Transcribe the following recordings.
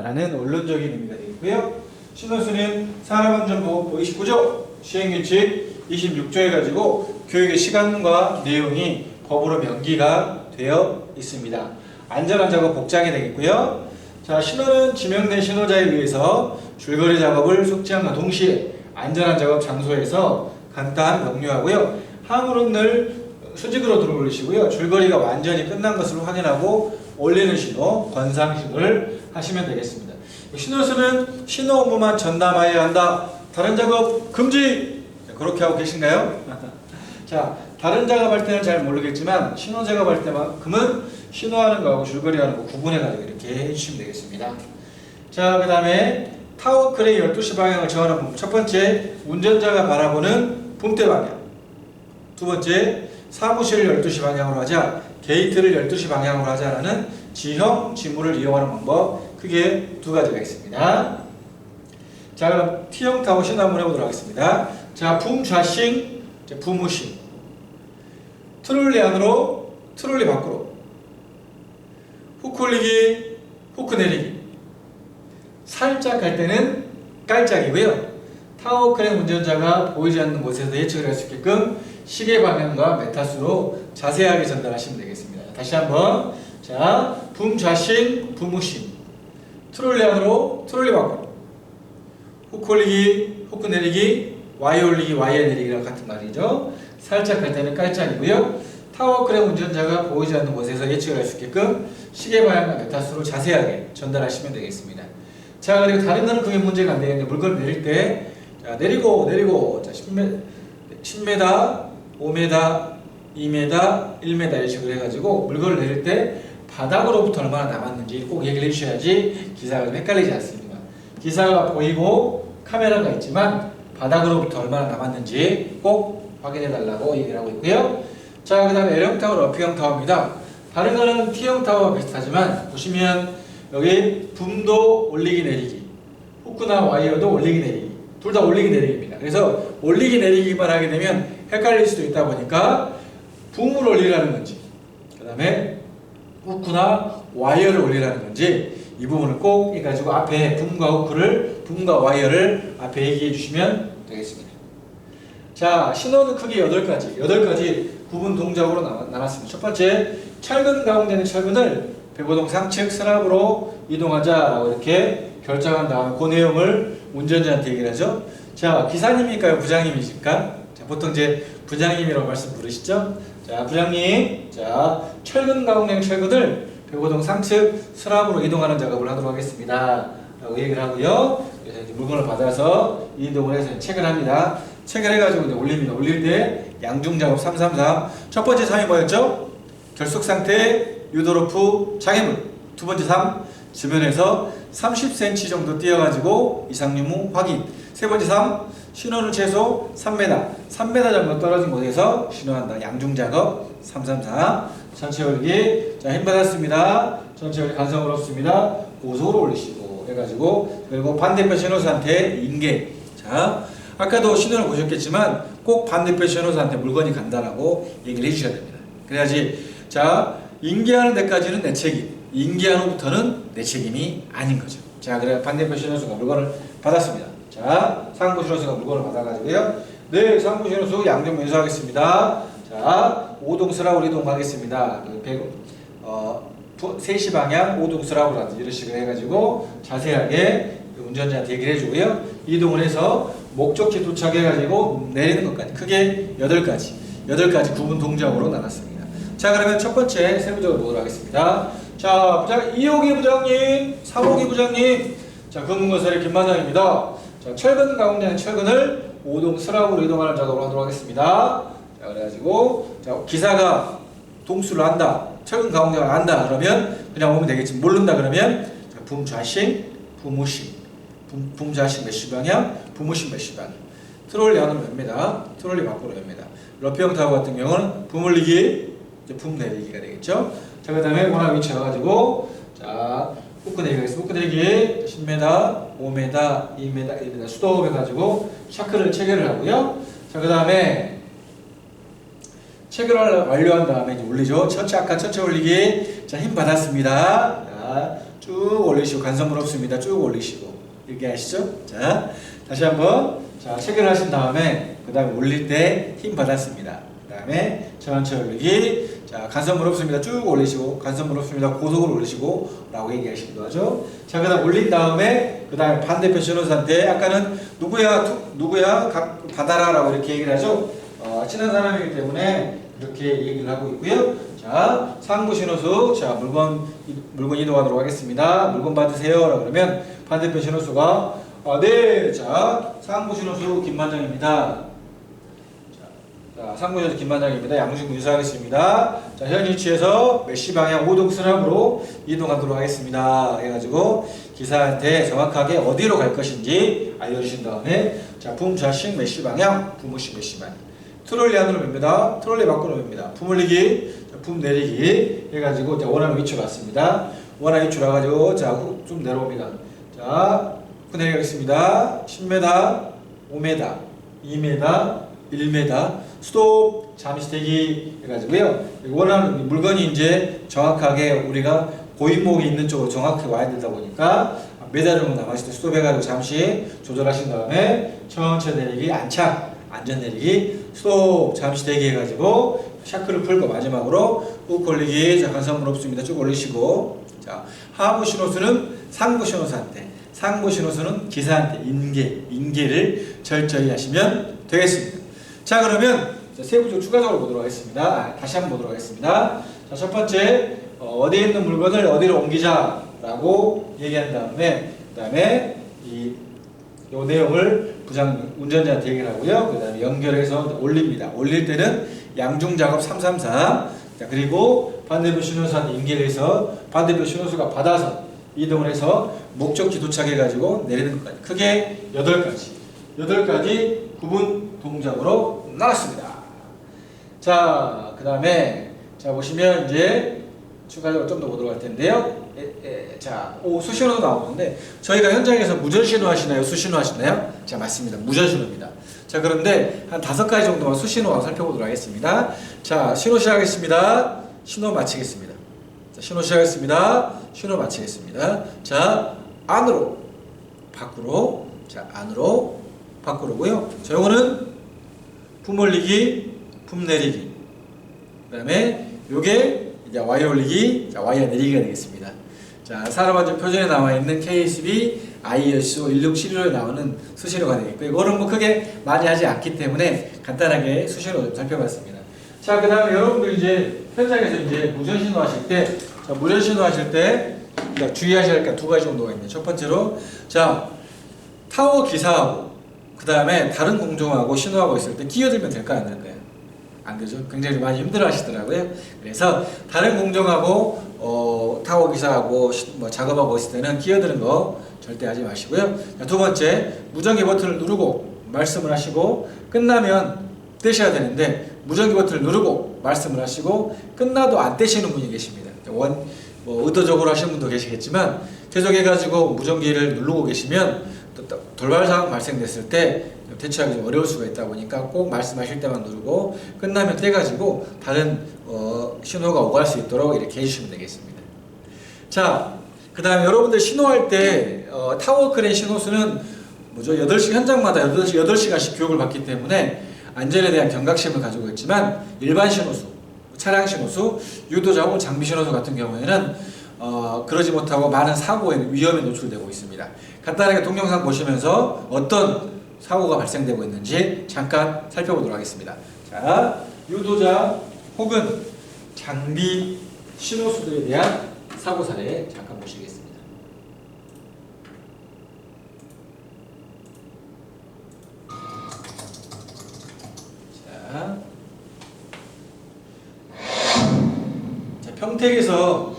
라는 원론적인 의미가 되겠고요. 신호수는 산업안전보호법 29조 시행규칙 26조에 가지고 교육의 시간과 내용이 법으로 명기가 되어 있습니다. 안전한 작업 복장이 되겠고요. 자, 신호는 지명된 신호자에 의해서 줄거리 작업을 숙지함과 동시에 안전한 작업 장소에서 간단 명료하고요. 항으로 늘 수직으로 들어올리시고요. 줄거리가 완전히 끝난 것을 확인하고 올리는 신호, 건상 신호를 하시면 되겠습니다. 신호수는 신호 업무만 전담하여야 한다. 다른 작업 금지! 그렇게 하고 계신가요? 자, 다른 작업할 때는 잘 모르겠지만 신호 작업할 때만큼은 신호하는 거하고 줄거리 하는 거 구분해가지고 이렇게 해주시면 되겠습니다. 자, 그 다음에 타워 크레인 12시 방향을 정하는 부분. 첫 번째, 운전자가 바라보는 붐대 방향. 두 번째, 사무실을 12시 방향으로 하자, 게이트를 12시 방향으로 하자라는 지형, 지물을 이용하는 방법. 크게 두 가지가 있습니다. 자, 그럼 T형 타워 신호 한번 해보도록 하겠습니다. 자, 붐 좌싱, 붐 우싱. 트롤리 안으로, 트롤리 밖으로. 후크 올리기, 후크 내리기. 살짝 갈 때는 깔짝이고요. 타워 크레인 운전자가 보이지 않는 곳에서 예측을 할 수 있게끔 시계 방향과 메타수로 자세하게 전달하시면 되겠습니다. 다시 한번. 자, 붐 좌싱, 붐 우싱. 트롤리 안으로, 트롤리 밖으로. 후크 올리기, 후크 내리기, 와이어 올리기, 와이어 내리기랑 같은 말이죠. 살짝 갈 때는 깔짝이고요. 타워 크레인 운전자가 보이지 않는 곳에서 예측을 할 수 있게끔 시계 방향과 메타수로 자세하게 전달하시면 되겠습니다. 자, 그리고 다른 거는 그게 문제가 안 되겠는데 물건을 내릴 때, 자, 내리고, 자, 10m, 5m, 2m, 1m 이런 식으로 해가지고 물건을 내릴 때 바닥으로부터 얼마나 남았는지 꼭 얘기를 해주셔야지 기사가 좀 헷갈리지 않습니다. 기사가 보이고 카메라가 있지만 바닥으로부터 얼마나 남았는지 꼭 확인해 달라고 얘기를 하고 있고요. 자, 그 다음에 L형 타워, F형 타워입니다. 다른 거는 T형 타워와 비슷하지만 보시면 여기 붐도 올리기 내리기, 후크나 와이어도 올리기 내리기, 둘 다 올리기 내리기입니다. 그래서 올리기 내리기만 하게 되면 헷갈릴 수도 있다 보니까 붐을 올리라는 건지, 그 다음에 후크나 와이어를 올리라는 건지 이 부분을 꼭 해가지고 앞에 붐과 후크를, 붐과 와이어를 앞에 얘기해 주시면 되겠습니다. 자, 신호는 크게 8가지 구분 동작으로 나눴습니다. 첫 번째, 철근 가공되는 철근을 배고동 상측 서랍으로 이동하자라고 이렇게 결정한 다음에 그 내용을 운전자한테 얘기를 하죠. 자, 기사님일까요? 부장님이실까? 자, 보통 이제 부장님이라고 말씀 부르시죠? 자, 부장님, 자, 철근 가공된 철근을 배고동 상측 서랍으로 이동하는 작업을 하도록 하겠습니다. 라고 얘기를 하고요. 그래서 이제 물건을 받아서 이동을 해서 체크를 합니다. 체크를 해가지고 이제 올립니다. 올릴 때 양중 작업 333. 첫 번째 3이 뭐였죠? 결속 상태, 유도로프, 장애물. 두 번째 3, 주변에서 30cm 정도 띄어가지고 이상 유무 확인. 세 번째 3, 신호는 최소 3m 정도 떨어진 곳에서 신호한다. 양중 작업 334. 전체 올리기. 자, 힘 받았습니다. 전체 올리기 간섭 어렵습니다. 고속으로 올리시고 해가지고, 그리고 반대편 신호수한테 인계. 자, 아까도 신호를 보셨겠지만 꼭 반대편 신호수한테 물건이 간다라고 얘기를 해주셔야 됩니다. 그래야지. 자, 인계하는 데까지는 내 책임, 인계한 후부터는 내 책임이 아닌 거죠. 자, 그래 반대편 신호수가 물건을 받았습니다. 자, 상부 신호수가 물건을 받아가지고요. 네, 상부 신호수 양쪽 매수하겠습니다. 자, 5동 서랍으로 이동하겠습니다. 3시 방향 5동 서랍으로 하든지 이런 식으로 해가지고 자세하게 운전자한테 얘기를 해주고요. 이동을 해서 목적지 도착해가지고 내리는 것까지 크게 8가지 구분 동작으로 나눴습니다. 자, 그러면 첫 번째 세부적으로 보도록 하겠습니다. 자, 이호기 부장님, 사호기 부장님. 자, 금문건설의 김반장입니다. 자, 철근 가공되는 철근을 5동 서랍으로 이동하는 작업을 하도록 하겠습니다. 자, 그래가지고, 자, 기사가 동수를 한다, 철근 가공작을 한다, 그러면 그냥 오면 되겠지. 모른다 그러면, 자, 붐 좌싱, 붐 우싱. 붐 좌싱 몇시 방향, 붐 우싱 몇시 방향. 트롤리 안으로 몇 미터, 트롤리 밖으로 몇 미터. 러프형 타워 같은 경우는 붐 올리기, 이제 붐 내리기가 되겠죠. 자, 그 다음에 원화 위치 와가지고, 자, 후크 내리기 하겠습니다. 후크 내리기 10m, 5m, 2m, 1m 수도업 해가지고 샤크를 체결을 하고요. 자, 그 다음에 체결을 완료한 다음에 이제 올리죠. 아까 첫째 올리기. 자, 힘 받았습니다. 자, 자, 쭉 올리시고 간섭 무릎습니다. 쭉 올리시고 이렇게 하시죠. 자, 다시 한번 자 체결하신 다음에 그 다음에 올릴 때 힘 받았습니다. 그 다음에 천천히 올리기. 자, 간섭 무릎습니다. 쭉 올리시고 간섭 무릎습니다. 고속으로 올리시고 라고 얘기하시기도 하죠. 자, 그 다음 올린 다음에 그 다음에 반대편 신호수한테 아까는 누구야 받아라 라고 이렇게 얘기를 하죠. 친한 사람이기 때문에 이렇게 얘기를 하고 있고요. 자, 상부 신호수. 자, 물건 이동하도록 하겠습니다. 물건 받으세요 라고 그러면 반대편 신호수가 네. 자, 상부 신호수 김반장입니다. 자, 상부 신호수 김반장입니다. 양중구 유사하겠습니다. 자, 현 위치에서 메시 방향 5동 수납으로 이동하도록 하겠습니다. 해가지고 기사한테 정확하게 어디로 갈 것인지 알려주신 다음에 자, 붐 좌식 메시 방향, 붐우식 메시 방향. 트롤리 안으로 맵니다. 트롤리 밖으로 맵니다. 붐 올리기, 붐 내리기 해가지고 자, 원하는 위치로 갔습니다. 원하는 위치로 가가지고 자, 좀 내려옵니다. 자, 내려가겠습니다. 10m, 5m, 2m, 1m, 스톱, 잠시 대기 해가지고요. 원하는 물건이 이제 정확하게 우리가 고인목이 있는 쪽으로 정확히 와야 되다 보니까 매달 정도 남았을 때 스톱해가지고 잠시 조절하신 다음에 천천히 내리기, 안착, 안전 내리기, 스톱, 잠시 대기 해가지고 샤크를 풀고 마지막으로 꾹 올리기. 자, 간섭 무릎습니다. 쭉 올리시고 자, 하부 신호수는 상부 신호수한테, 상부 신호수는 기사한테 인계를 철저히 하시면 되겠습니다. 자, 그러면 세부적으로 추가적으로 보도록 하겠습니다. 다시 한번 보도록 하겠습니다. 자, 첫 번째 어디에 있는 물건을 어디로 옮기자 라고 얘기한 다음에 그 다음에 이 내용을 운전자한테 얘기를 하고요. 그 다음에 연결해서 올립니다. 올릴 때는 양중작업 333. 자, 그리고 반대편 신호수한테 인계해서 반대편 신호수가 받아서 이동을 해서 목적지 도착해가지고 내리는 것까지 크게 8가지 구분 동작으로 나눴습니다. 자, 그 다음에 자 보시면 이제 추가적으로 좀 더 보도록 할 텐데요. 자, 수신호도 나오는데 저희가 현장에서 무전신호 하시나요? 수신호 하시나요? 자, 맞습니다. 무전신호입니다. 자, 그런데 한 5가지 정도만 수신호와 살펴보도록 하겠습니다. 자, 신호 시작하겠습니다. 신호 마치겠습니다. 자, 신호 시작하겠습니다. 신호 마치겠습니다. 자, 안으로, 밖으로, 자, 안으로, 밖으로고요. 자, 요거는 품 올리기, 품 내리기. 그 다음에 요게 이제 와이어 올리기, 자, 와이어 내리기가 되겠습니다. 자, 산업안전 표준에 나와 있는 KSB ISO 16715에 나오는 수신호가 되겠고요. 이거는 뭐 크게 많이 하지 않기 때문에 간단하게 수신호 좀 살펴봤습니다. 자, 그 다음에 여러분들 이제 현장에서 이제 무전신호 하실 때, 자, 무전신호 하실 때 주의하셔야 할 게 2가지 정도가 있는데, 첫 번째로 자, 타워 기사하고 그 다음에 다른 공정하고 신호하고 있을 때 끼어들면 될까요? 안 될까요? 안 되죠? 굉장히 많이 힘들어 하시더라고요. 그래서 다른 공정하고 타워 기사하고 뭐 작업하고 있을 때는 끼어드는 거 절대 하지 마시고요. 자, 2번째, 무전기 버튼을 누르고 말씀을 하시고 끝나면 떼셔야 되는데 무전기 버튼을 누르고 말씀을 하시고 끝나도 안 떼시는 분이 계십니다. 뭐 의도적으로 하시는 분도 계시겠지만 계속해가지고 무전기를 누르고 계시면 돌발 상황 발생됐을 때 대처하기 좀 어려울 수가 있다 보니까 꼭 말씀하실 때만 누르고 끝나면 떼가지고 다른 신호가 오갈 수 있도록 이렇게 해주시면 되겠습니다. 자, 그 다음에 여러분들 신호할 때 타워 크레인 신호수는 뭐죠? 8시 현장마다 8시간씩 교육을 받기 때문에 안전에 대한 경각심을 가지고 있지만 일반 신호수, 차량 신호수, 유도자 혹은 장비 신호수 같은 경우에는 그러지 못하고 많은 사고에 위험에 노출되고 있습니다. 간단하게 동영상 보시면서 어떤 사고가 발생되고 있는지 잠깐 살펴보도록 하겠습니다. 자, 유도자 혹은 장비 신호수들에 대한 사고 사례 잠깐 보시겠습니다. 자, 평택에서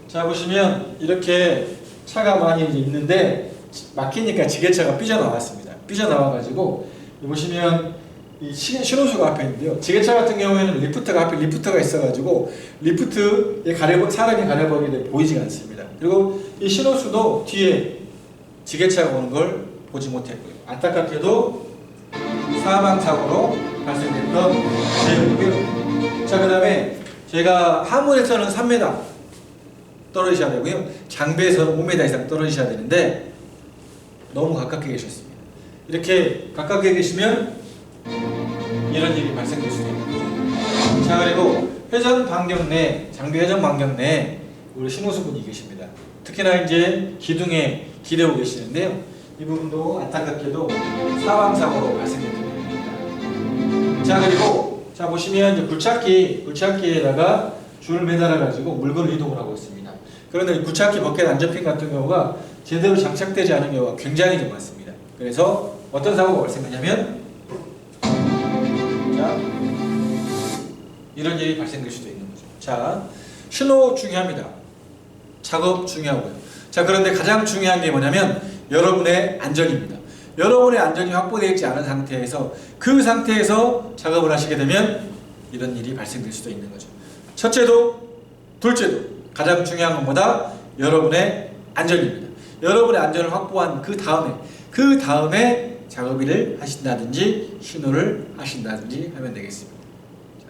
자 보시면 이렇게 차가 많이 있는데 막히니까 지게차가 삐져나왔습니다. 삐져나와가지고 보시면 이 신호수가 앞에 있는데요. 지게차 같은 경우에는 리프트가 앞에 리프트가 있어가지고 리프트에 사람이 가려버리게 보이지가 않습니다. 그리고 이 신호수도 뒤에 지게차가 오는 걸 보지 못했고요. 안타깝게도 사망사고로 발생됐던 내용이고요. 자, 그 다음에 제가 하물에서는 3m, 떨어지셔야 되고요. 장비에서는 5m 이상 떨어지셔야 되는데 너무 가깝게 계셨습니다. 이렇게 가깝게 계시면 이런 일이 발생될 수 있는 거죠. 자, 그리고 회전 반경 내, 장비 회전 반경 내에 우리 신호수분이 계십니다. 특히나 이제 기둥에 기대고 계시는데요. 이 부분도 안타깝게도 사망사고로 발생됩니다. 자, 그리고 자 보시면 이제 굴착기에다가 줄을 매달아 가지고 물건을 이동을 하고 있습니다. 그런데 굴착기 버켓 안전핀 같은 경우가 제대로 장착되지 않은 경우가 굉장히 좀 많습니다. 그래서 어떤 사고가 발생하냐면 자, 이런 일이 발생될 수도 있는 거죠. 자, 신호 중요합니다. 작업 중요하고요. 자, 그런데 가장 중요한 게 뭐냐면 여러분의 안전입니다. 여러분의 안전이 확보되어 있지 않은 상태에서 그 상태에서 작업을 하시게 되면 이런 일이 발생될 수도 있는 거죠. 첫째도 둘째도 가장 중요한 것보다 여러분의 안전입니다. 여러분의 안전을 확보한 그 다음에 작업일을 하신다든지 신호를 하신다든지 하면 되겠습니다.